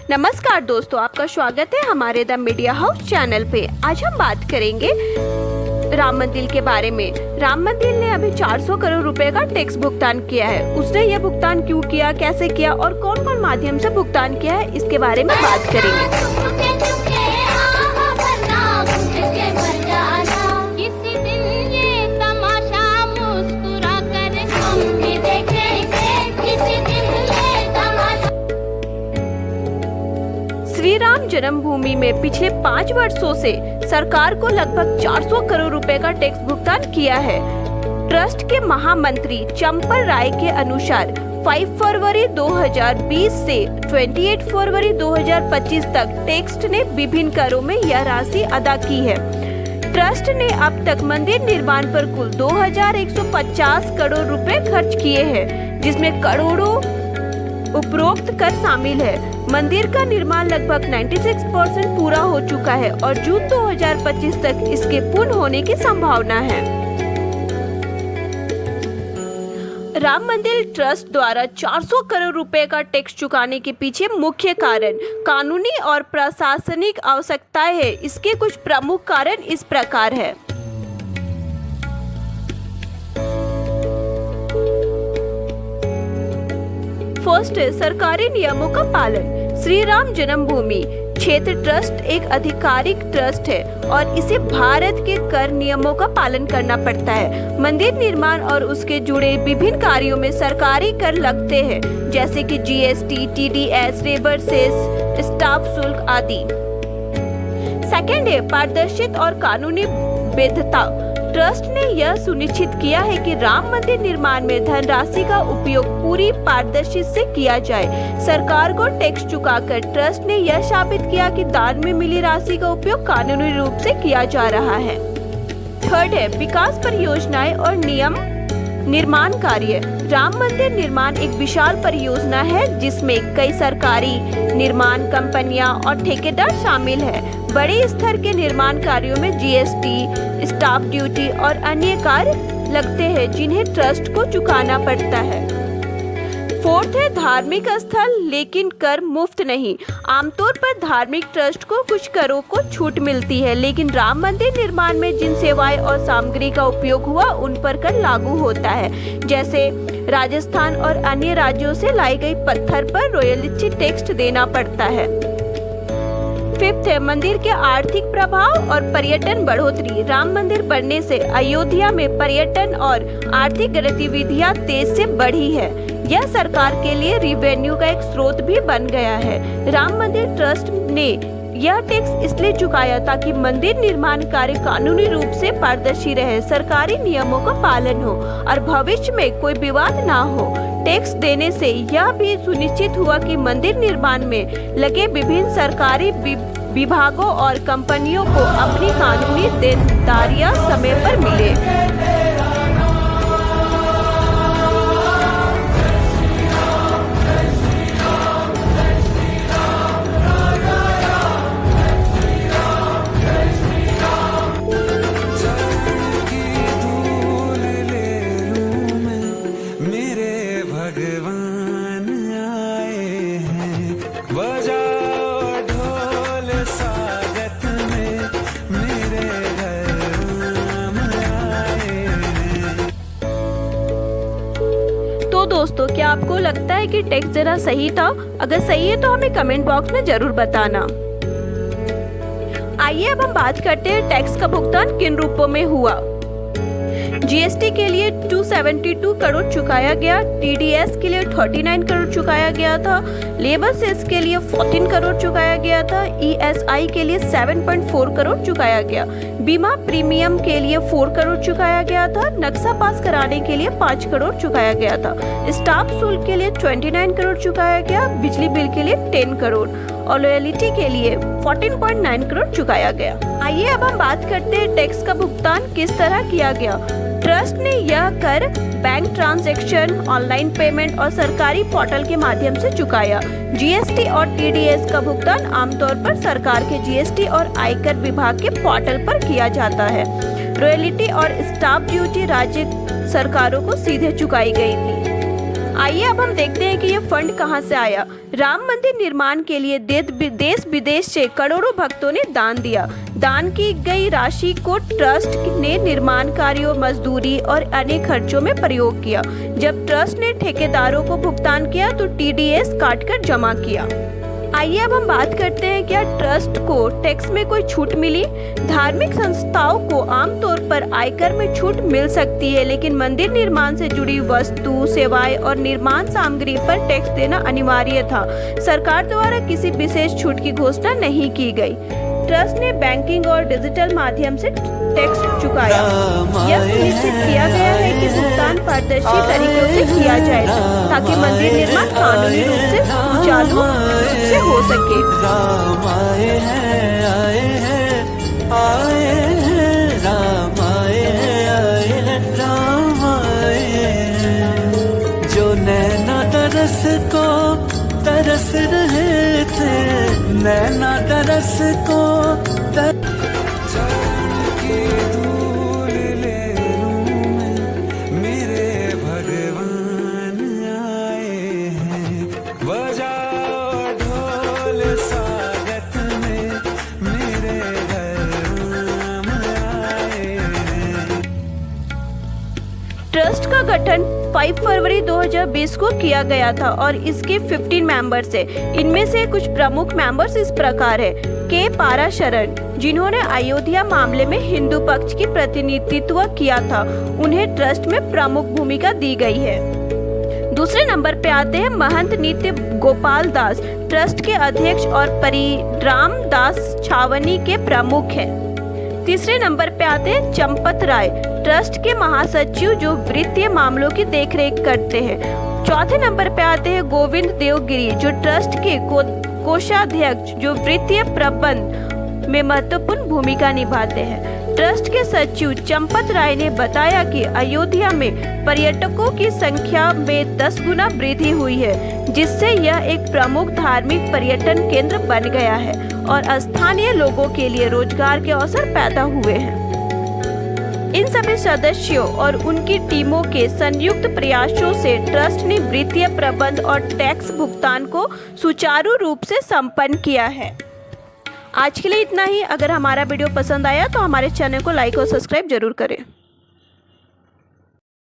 नमस्कार दोस्तों, आपका स्वागत है हमारे द मीडिया हाउस चैनल पे। आज हम बात करेंगे राम मंदिर के बारे में। राम मंदिर ने अभी 400 करोड़ रुपए का टैक्स भुगतान किया है। उसने यह भुगतान क्यों किया, कैसे किया और कौन कौन माध्यम से भुगतान किया है, इसके बारे में बात करेंगे। श्री राम जन्मभूमि में पिछले 5 वर्षों से सरकार को लगभग 400 करोड़ रुपए का टैक्स भुगतान किया है। ट्रस्ट के महामंत्री चंपल राय के अनुसार 5 फरवरी 2020 से 28 फरवरी 2025 तक ट्रस्ट ने विभिन्न करों में यह राशि अदा की है। ट्रस्ट ने अब तक मंदिर निर्माण पर कुल 2150 करोड़ रुपए खर्च किए हैं, जिसमें करोड़ों उपरोक्त कर शामिल है। मंदिर का निर्माण लगभग 96% पूरा हो चुका है और जून 2025 तक इसके पूर्ण होने की संभावना है। राम मंदिर ट्रस्ट द्वारा 400 करोड़ रुपए का टैक्स चुकाने के पीछे मुख्य कारण कानूनी और प्रशासनिक आवश्यकताएं हैं। इसके कुछ प्रमुख कारण इस प्रकार है। फर्स्ट है सरकारी नियमों का पालन। श्री राम जन्मभूमि क्षेत्र ट्रस्ट एक आधिकारिक ट्रस्ट है और इसे भारत के कर नियमों का पालन करना पड़ता है। मंदिर निर्माण और उसके जुड़े विभिन्न कार्यों में सरकारी कर लगते हैं, जैसे कि GST, TDS, labour cess, staff शुल्क आदि। सेकंड है पारदर्शिता और कानूनी वैधता। ट्रस्ट ने यह सुनिश्चित किया है कि राम मंदिर निर्माण में धनराशि का उपयोग पूरी पारदर्शिता से किया जाए। सरकार को टैक्स चुकाकर ट्रस्ट ने यह साबित किया कि दान में मिली राशि का उपयोग कानूनी रूप से किया जा रहा है। थर्ड है विकास परियोजनाएं और नियम निर्माण कार्य। राम मंदिर निर्माण एक विशाल परियोजना है जिसमें कई सरकारी निर्माण कंपनियां और ठेकेदार शामिल हैं। बड़े स्तर के निर्माण कार्यों में जीएसटी, स्टाफ ड्यूटी और अन्य कार्य लगते हैं जिन्हें ट्रस्ट को चुकाना पड़ता है। फोर्थ है धार्मिक स्थल लेकिन कर मुफ्त नहीं। आमतौर पर धार्मिक ट्रस्ट को कुछ करों को छूट मिलती है, लेकिन राम मंदिर निर्माण में जिन सेवाएं और सामग्री का उपयोग हुआ उन पर कर लागू होता है। जैसे राजस्थान और अन्य राज्यों से लाई गई पत्थर पर रॉयल्टी टैक्स देना पड़ता है। फिफ्थ है मंदिर के आर्थिक प्रभाव और पर्यटन बढ़ोतरी। राम मंदिर बनने से अयोध्या में पर्यटन और आर्थिक गतिविधियां तेज से बढ़ी है। यह सरकार के लिए रिवेन्यू का एक स्रोत भी बन गया है। राम मंदिर ट्रस्ट ने यह टैक्स इसलिए चुकाया ताकि मंदिर निर्माण कार्य कानूनी रूप से पारदर्शी रहे, सरकारी नियमों का पालन हो और भविष्य में कोई विवाद ना हो। टैक्स देने से यह भी सुनिश्चित हुआ कि मंदिर निर्माण में लगे विभिन्न सरकारी विभागों और कंपनियों को अपनी कानूनी देनदारियां समय पर मिले। तो दोस्तों, क्या आपको लगता है कि टैक्स देना सही था? अगर सही है तो हमें कमेंट बॉक्स में जरूर बताना। आइए अब हम बात करते हैं टैक्स का भुगतान किन रूपों में हुआ। जीएसटी के लिए 272 करोड़ चुकाया गया, टीडीएस के लिए 39 करोड़ चुकाया गया था, लेबर सेस के लिए 14 करोड़ चुकाया गया था, ईएसआई के लिए 7.4 करोड़ चुकाया गया, बीमा प्रीमियम के लिए 4 करोड़ चुकाया गया था, नक्शा पास कराने के लिए 5 करोड़ चुकाया गया था, स्टाफ शुल्क के लिए 29 करोड़ चुकाया गया, बिजली बिल के लिए 10 करोड़ और रॉयल्टी के लिए 14.9 करोड़ चुकाया गया। आइए अब हम बात करते हैं टैक्स का भुगतान किस तरह किया गया। ट्रस्ट ने यह कर बैंक ट्रांजैक्शन, ऑनलाइन पेमेंट और सरकारी पोर्टल के माध्यम से चुकाया। जीएसटी और टीडीएस का भुगतान आमतौर पर सरकार के जीएसटी और आयकर विभाग के पोर्टल पर किया जाता है। रॉयल्टी और स्टाफ ड्यूटी राज्य सरकारों को सीधे चुकाई गई थी। आइए अब हम देखते हैं कि ये फंड कहां से आया। राम मंदिर निर्माण के लिए देश विदेश से करोड़ों भक्तों ने दान दिया। दान की गई राशि को ट्रस्ट ने निर्माण कार्यों, मजदूरी और अन्य खर्चों में प्रयोग किया। जब ट्रस्ट ने ठेकेदारों को भुगतान किया तो TDS काटकर जमा किया। आइए अब हम बात करते हैं, क्या ट्रस्ट को टैक्स में कोई छूट मिली? धार्मिक संस्थाओं को आमतौर पर आयकर में छूट मिल सकती है, लेकिन मंदिर निर्माण से जुड़ी वस्तु, सेवाएं और निर्माण सामग्री पर टैक्स देना अनिवार्य था। सरकार द्वारा किसी विशेष छूट की घोषणा नहीं की गई। ट्रस्ट ने बैंकिंग और डिजिटल माध्यम से टैक्स चुकाया। यह सुनिश्चित किया गया है कि भुगतान पारदर्शी तरीकों से किया जाए ताकि मंदिर निर्माण कानूनी रूप से सुचारू रूप से हो सके। राम आए हैं, आए हैं, आए हैं, राम आए हैं, आए हैं, राम आए हैं। जो नैना तरस को तरस रहे थे, नैना तरस को की धूल ले लूं मैं, मेरे भगवान आए हैं। बजाओ ढोल स्वागत में, मेरे घर राम आए हैं। ट्रस्ट का गठन 5 फरवरी 2020 को किया गया था और इसके 15 मेंबर्स हैं। इनमें से कुछ प्रमुख मेंबर्स इस प्रकार है। के पाराशरण, जिन्होंने अयोध्या मामले में हिंदू पक्ष की प्रतिनिधित्व किया था, उन्हें ट्रस्ट में प्रमुख भूमिका दी गई है। दूसरे नंबर पे आते हैं महंत नित्य गोपाल दास, ट्रस्ट के अध्यक्ष और परिराम दास छावनी के प्रमुख हैं। तीसरे नंबर पे आते हैं चंपत राय, ट्रस्ट के महासचिव जो वित्तीय मामलों की देखरेख करते हैं। चौथे नंबर पे आते हैं गोविंद देवगिरी, जो ट्रस्ट के कोषाध्यक्ष जो वित्तीय प्रबंध में महत्वपूर्ण भूमिका निभाते हैं। ट्रस्ट के सचिव चंपत राय ने बताया कि अयोध्या में पर्यटकों की संख्या में 10 गुना वृद्धि हुई है, जिससे यह एक प्रमुख धार्मिक पर्यटन केंद्र बन गया है और स्थानीय लोगों के लिए रोजगार के अवसर पैदा हुए हैं। इन सभी सदस्यों और उनकी टीमों के संयुक्त प्रयासों से ट्रस्ट ने वित्तीय प्रबंध और टैक्स भुगतान को सुचारू रूप से संपन्न किया है। आज के लिए इतना ही। अगर हमारा वीडियो पसंद आया तो हमारे चैनल को लाइक और सब्सक्राइब जरूर करें।